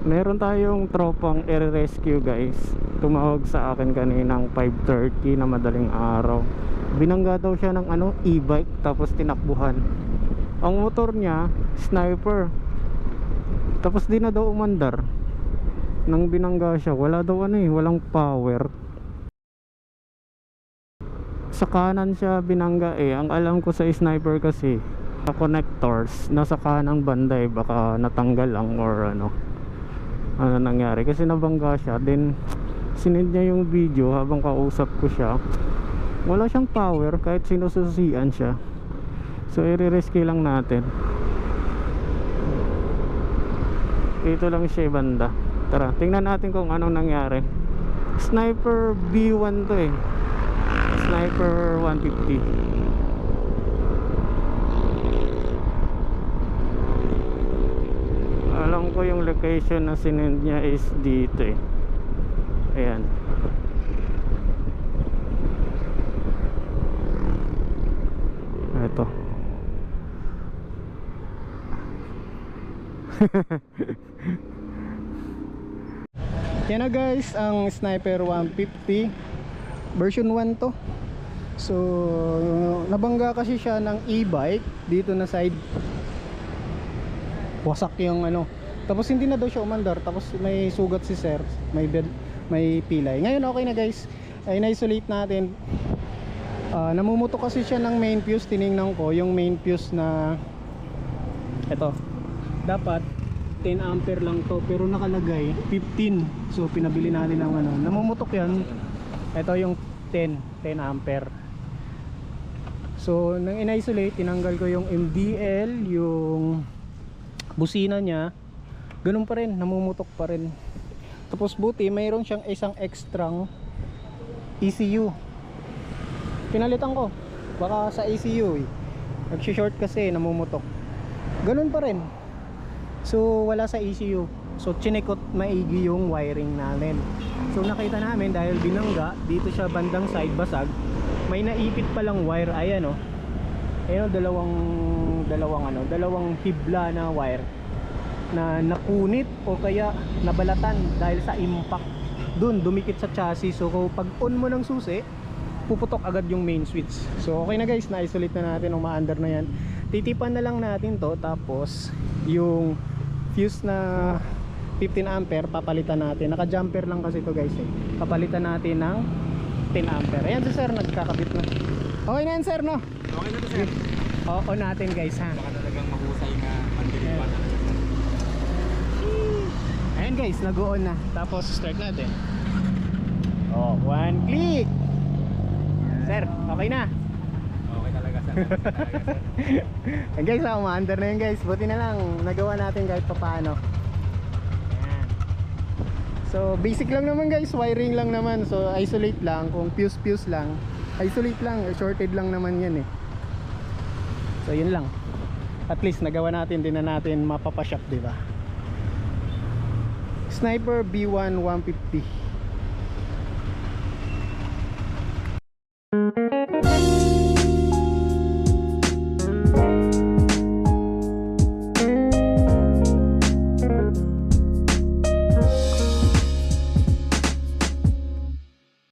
Meron tayong tropang i-rescue guys. Tumawag sa akin kaninang 5:30 na madaling araw. Binangga daw siya ng e-bike tapos tinakbuhan. Ang motor niya, sniper. Tapos di na daw umandar. Nang binangga siya, wala daw walang power. Sa kanan siya binangga eh. Ang alam ko sa sniper kasi, sa connectors, nasa kanang banda eh. Baka natanggal lang or ano nangyari kasi nabangga siya. Then sinend niya yung video habang kausap ko siya. Wala siyang power kahit sinususian siya. So i-rescue lang natin. Ito lang siya banda. Tara, tingnan natin kung anong nangyari. Sniper B1 to eh. Sniper 150. Alam ko yung location na sinend niya is dito eh. Ayan. Ito. Yan na guys, ang Sniper 150 version 1 to. So nabangga kasi siya ng e-bike dito na side. Wasak yung tapos hindi na daw siya umandar. Tapos may sugat si sir, may pilay. Ngayon okay na guys, ay na-isolate natin. Namumutok kasi siya ng main fuse. Tiningnan ko yung main fuse na ito, dapat 10 ampere lang to pero nakalagay 15. So pinabili natin ng namumutok yan. Ito yung 10 ampere. So nang in-isolate, tinanggal ko yung MDL, yung busina niya, ganun pa rin, namumutok pa rin. Tapos buti mayroon siyang isang extrang ECU. Pinalitan ko, baka sa ECU eh, nag-short kasi, namumutok. Ganun pa rin. So wala sa ECU. So chinikot maigi yung wiring namin. So nakita namin dahil binangga, dito siya bandang side basag, may naipit palang wire. Ayan o. Ayan o, dalawang hibla na wire na napunit o kaya nabalatan dahil sa impact. Dun dumikit sa chassis. So pag on mo ng susi, puputok agad yung main switch. So okay na guys, na-isolate na natin, umaandar na yan. Titipan na lang natin to. Tapos yung fuse na 15 ampere papalitan natin. Naka jumper lang kasi to guys eh. Papalitan natin ng 10 ampere. Ayan si sir, nagkakabit na. Okay na yan sir, no? Okay na to sir. Oo natin guys ha. Baka talagang mahusay nga mandilig pa talaga. Ayan guys, nag-on na. Tapos start natin. Oh, one click. Sir, okay na. Okay talaga sir. Ayan guys, umaandar na yun guys. Buti na lang, nagawa natin kahit papaano. Ayan. So basic lang naman guys, wiring lang naman. So isolate lang, kung fuse lang, isolate lang, shorted lang naman yan eh. So yun lang. At least nagawa natin, din na natin mapapashop, diba? Sniper B1 150.